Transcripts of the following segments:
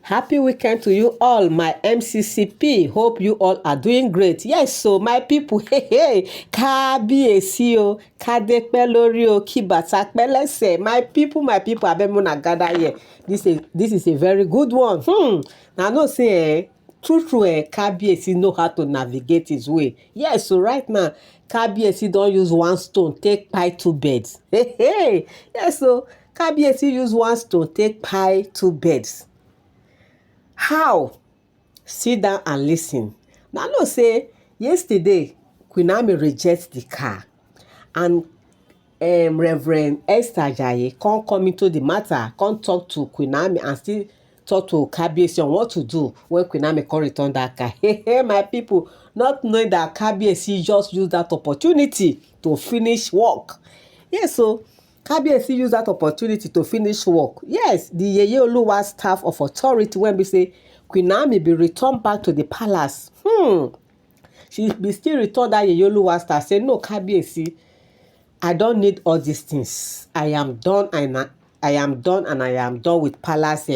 Happy weekend to you all, my MCCP. Hope you all are doing great. Yes, so my people, hey, Kabiyesi o, Kade pẹ́ lórí o, kí bàtà pẹ́ lẹ́sẹ̀. My people, abemuna gather here. This is a very good one. Now, no say, true, Kabiyesi know how to navigate his way. Yes, so right now, Kabiyesi don use one stone take kpai two birds. Hey, yes, so Kabiyesi use one stone take kpai two birds. How? Sit down and listen. Now, know say yesterday Queen Naomi reject the car, and Reverend Esther Ajayi come into the matter, come talk to Queen Naomi and still talk to Kabiyesi on what to do when Queen Naomi come return that car. Hey, my people, not knowing that Kabiyesi just use that opportunity to finish work. Yes, so Kabiyesi use that opportunity to finish work. Yes, the Yeye Oluwa staff of authority when we say Queen Naomi be returned back to the palace. She be still return that Yeye Oluwa staff say no, Kabiyesi, I don't need all these things. I am done and I am done with palace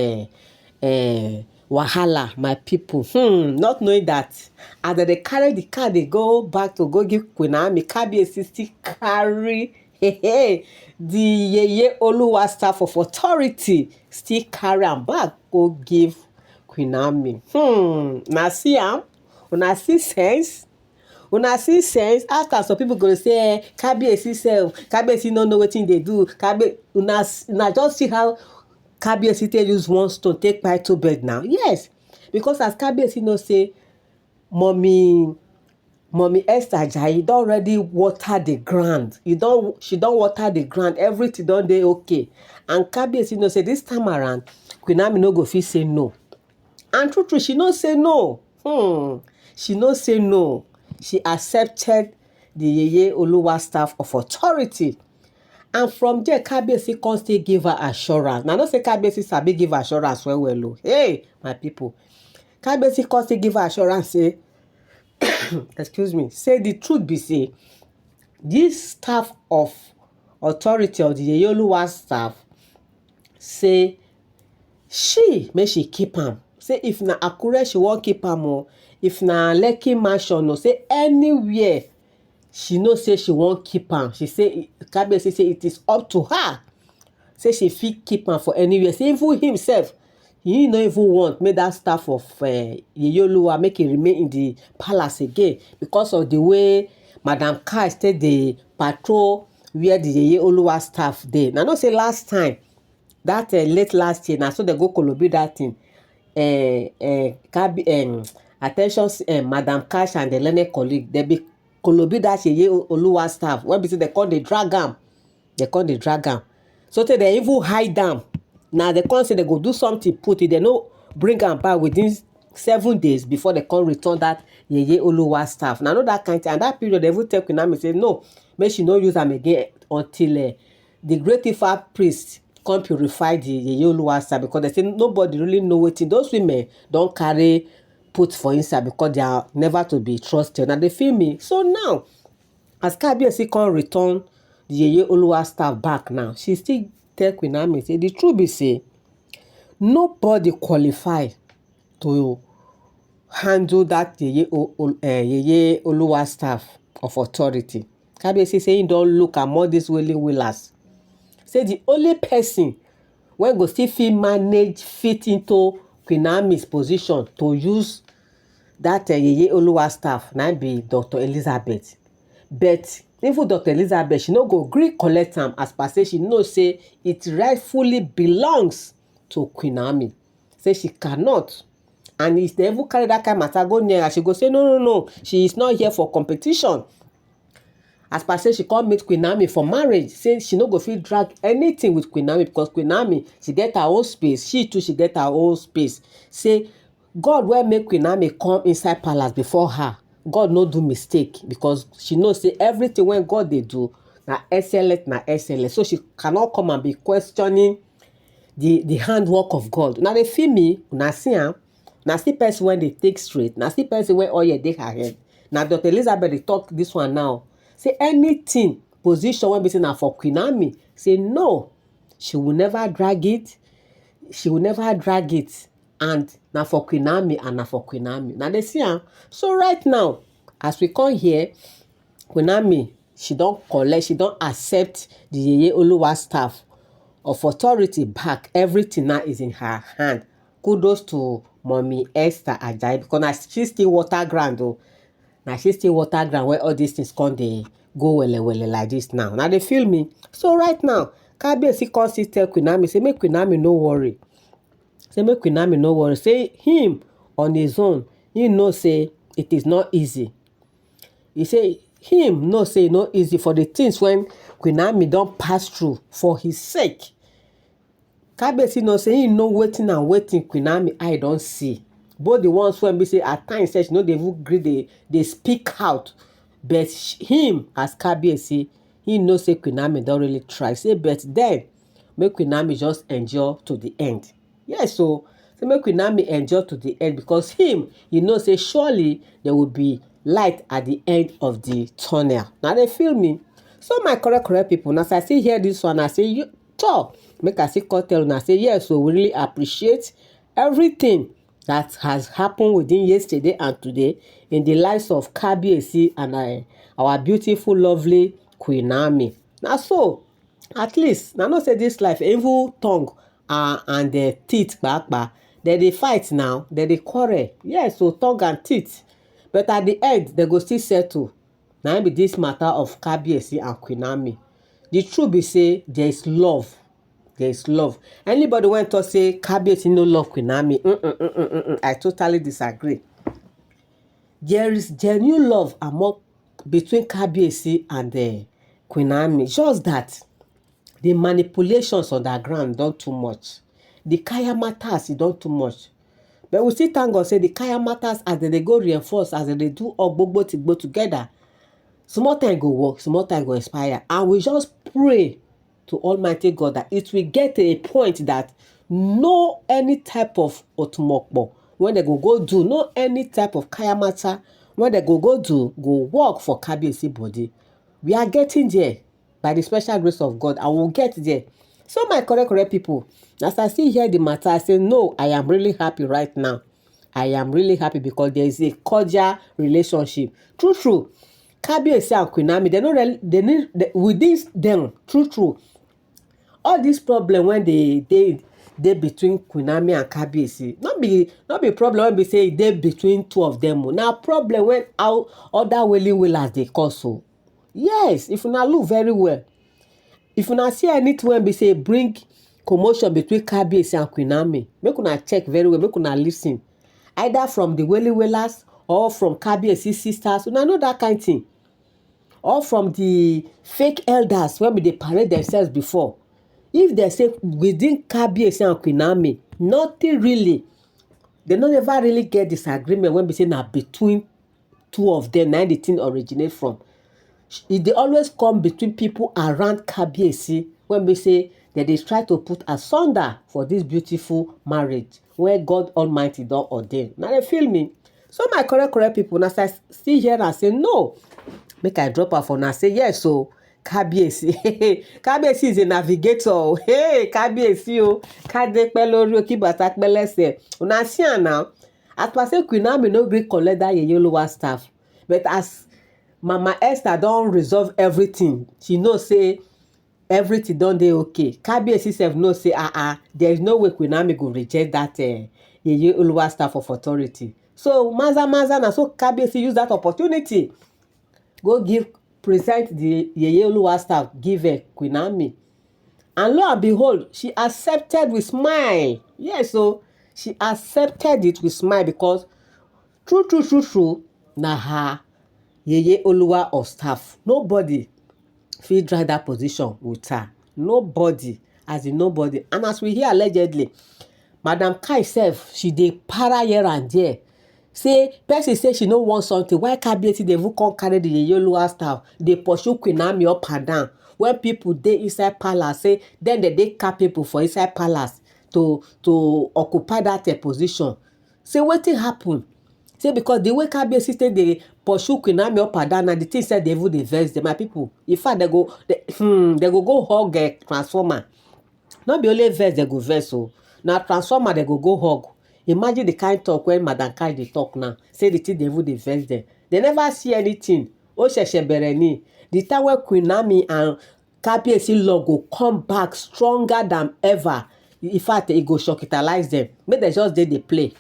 wahala, my people. Not knowing that as they carry the car, they go back to go give Queen Naomi, Kabiyesi still carry the Yeye Oluwa staff of authority still carry am back go give Queen Naomi. Na see am? Una see sense? Una see sense? After some people go say Kabiyesi sef, Kabiyesi no know wetin dey do. Una just see how Kabiyesi take use one stone take kpai two birds now. Yes, because as Kabiyesi know say mommy Esther Ajayi don already water the ground. She don water the ground. Everything don dey okay. And Kabiyesi know say this time around Queen Naomi no go fit say no. And true, she no say no. She no say no. She accepted the Yeye Oluwa staff of authority. And from there, Kabiyesi come still give her assurance. Now, not say Kabiyesi sabi give assurance well. Hey, my people. Kabiyesi come still give her assurance say, excuse me, say the truth be say, this staff of authority of the Yeye Oluwa staff say make she keep am. Say if na Akure she wan keep am o, if na Lekki mansion o, say anywhere she know say she wan keep am. She say Kabiyesi say it is up to her. Say she fit keep am for anywhere. Say even himself, he no even want make that staff of Yeye Oluwa make e remain in the palace again because of the way Madam Kpai take dey patrol where the Yeye Oluwa staff dey. Na know say last time, that late last year, na so they go kolobi that thing. Attention, Madam Kpai and the learned colleague, they be kolobi that Yeye Oluwa staff. When be say they come dey drag am, so tey they even hide am. Now they come say they go do something, put it, they no bring am back within 7 days before they come return that Yeye Oluwa staff. Now know that kind thing. And that period they even tell Queen Naomi say no, make she no use am again until the great Ifa priest come purify the Yeye Oluwa staff, because they say nobody really know wetin those women don carry put for inside, because they are never to be trusted. Now they feel me. So now, as Kabiyesi come return the Yeye Oluwa staff back now, she still tell Queen Naomi say the truth be say nobody qualify to handle that Yeye Oluwa staff of authority. Kabiyesi say he don look am all these willing willers. Say the only person wey go still fit fit into Queen Naomi's position to use that Yeye Oluwa staff na be Dr. Elizabeth. But even Dr. Elizabeth, she no go gree collect am, as per say she know say it rightfully belongs to Queen Naomi. Say she cannot. And if they even carry that kind of matter go near her, she go say no, she is not here for competition. As per say she come meet Queen Naomi for marriage, say she no go fit drag anything with Queen Naomi, because Queen Naomi, she get her own space. She too, she get her own space. Say God wey make Queen Naomi come inside palace before her, God no do mistake, because she know say everything when God dey do na excellent. So she cannot come and be questioning the handwork of God. Now they feel me, una see am, na see person when they take straight, na see person when oil dey her head. Now Dr. Elizabeth dey talk this one now. Say anything position when be say na for Queen Naomi, say no, she will never drag it. and na for Queen Naomi and na for Queen Naomi. Now they see am. So right now, as we come here, Queen Naomi, she don collect, she don accept the Yeye Oluwa staff of authority back. Everything now is in her hand. Kudos to Mommy Esther Ajayi, because na she still water ground o. Na she still water ground where all these things come dey go wele like this now. Now they feel me. So right now, Kabiyesi come still tell Queen Naomi, say make Queen Naomi no worry. Say make Queen Naomi no worry. Say him on his own, he know say it is not easy. He say him know say e no easy for the things when Queen Naomi don pass through for his sake. Kabiyesi know say he know wetin and wetin Queen Naomi eye don see. Both the ones when be say at times say she no dey even gree dey speak out. But him as Kabiyesi, he know say Queen Naomi don really try. Say but then make Queen Naomi just endure to the end. Yes, so make Queen Naomi endure to the end, because him, you know say surely there will be light at the end of the tunnel. Now they feel me. So my correct people, now as I see hear this one, I say you talk. Make I see tell and I say yes, so we really appreciate everything that has happened within yesterday and today in the lives of Kabiyesi and our beautiful, lovely Queen Naomi. Now so, at least, now not say this life, evil tongue and the teeth, they fight now, they quarrel. Yes, so tongue and teeth. But at the end, they go still settle. Now be this matter of Kabiyesi and Queen Naomi. The truth be say, there is love. There is love. Anybody when to say Kabiyesi no love Queen Naomi, I totally disagree. There is genuine love between Kabiyesi and Queen Naomi. Just that the manipulations on the ground don't too much. The kaya matters, it don't too much. But we still thank God say the kaya matters as they go reinforce, as they do ogbogbo to go together. Small time go work, small time go expire. And we just pray to Almighty God that it will get to a point that no any type of otumokbo when they go do, no any type of kaya matter when they go do, go work for Kabiyesi body. We are getting there by the special grace of God, and we'll get there. So my correct people, as I see here the matter, I say no, I am really happy right now. I am really happy because there is a cordial relationship. True. Kabiyesi and Queen Naomi, they need within them. True. All this problem when they between Queen Naomi and Kabiyesi, not be problem when we say they between two of them. Now problem when how other well as they cause so. Yes, if you now look very well, if you now see anything when we say bring commotion between Kabiyesi and Queen Naomi, make una check very well, make una listen. Either from the wellers or from Kabiyesi sisters, una know that kind of thing. Or from the fake elders when they parade themselves before. If they say within Kabiyesi and Queen Naomi, nothing really, they don't ever really get disagreement when we say now between two of them, now the thing originate from. They always come between people around Kabiyesi when we say that they try to put asunder for this beautiful marriage where God Almighty don't ordain. Now they feel me. So my correct people, now I see here and say no. Make I drop off and I say yes, so Kabiyesi. Kabiyesi is a navigator. Hey, Kabiyesi o. Kade pe lórí o, ki bàtà pe lẹ́sẹ̀. Una see am now. As per say Queen Naomi no gree collect that Yeye Oluwa staff. But as Mama Esther don resolve everything, she know say everything don dey okay. Kabiyesi sef know say there is no way Queen Naomi go reject that Yeye Oluwa staff of authority. So maza na so Kabiyesi use that opportunity go present the Yeye Oluwa staff, give Queen Naomi. And lo and behold, she accepted with smile. Yes, so she accepted it with smile because true, na her Yeye Oluwa of staff. Nobody fit drag that position with her. Nobody, as in nobody. And as we hear allegedly, Madam Kpai sef, she dey para here and there. Say person say she no want something, why Kabiyesi dey even come carry the Yeye Oluwa staff dey pursue Queen Naomi up and down when people dey inside palace, say then they dey capable for inside palace to occupy that position. Say wetin happen? Say because the way Kabiyesi say dey pursue Queen Naomi up and down, and the thing say they even dey vex them, my people. In fact, they go hug a transformer. Not be only vex they go vex, so now transformer they go hug. Imagine the kind talk when Madam Kai dey talk now. Say the thing dey even dey vex them. They never see anything. Ó ṣẹ̀ṣẹ̀ bẹ̀rẹ̀ ni. The time when Queen Naomi and Kabiyesi law go come back stronger than ever. In fact, e go shockitalize them. Make dem just dey play.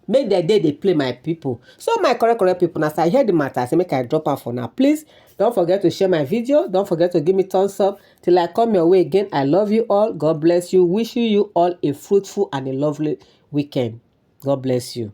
Make dem dey play, my people. So my correct people, as I hear the matter, I say make I drop am for now. Please don't forget to share my video. Don't forget to give me thumbs up. Till I come your way again, I love you all. God bless you. Wishing you all a fruitful and a lovely weekend. God bless you.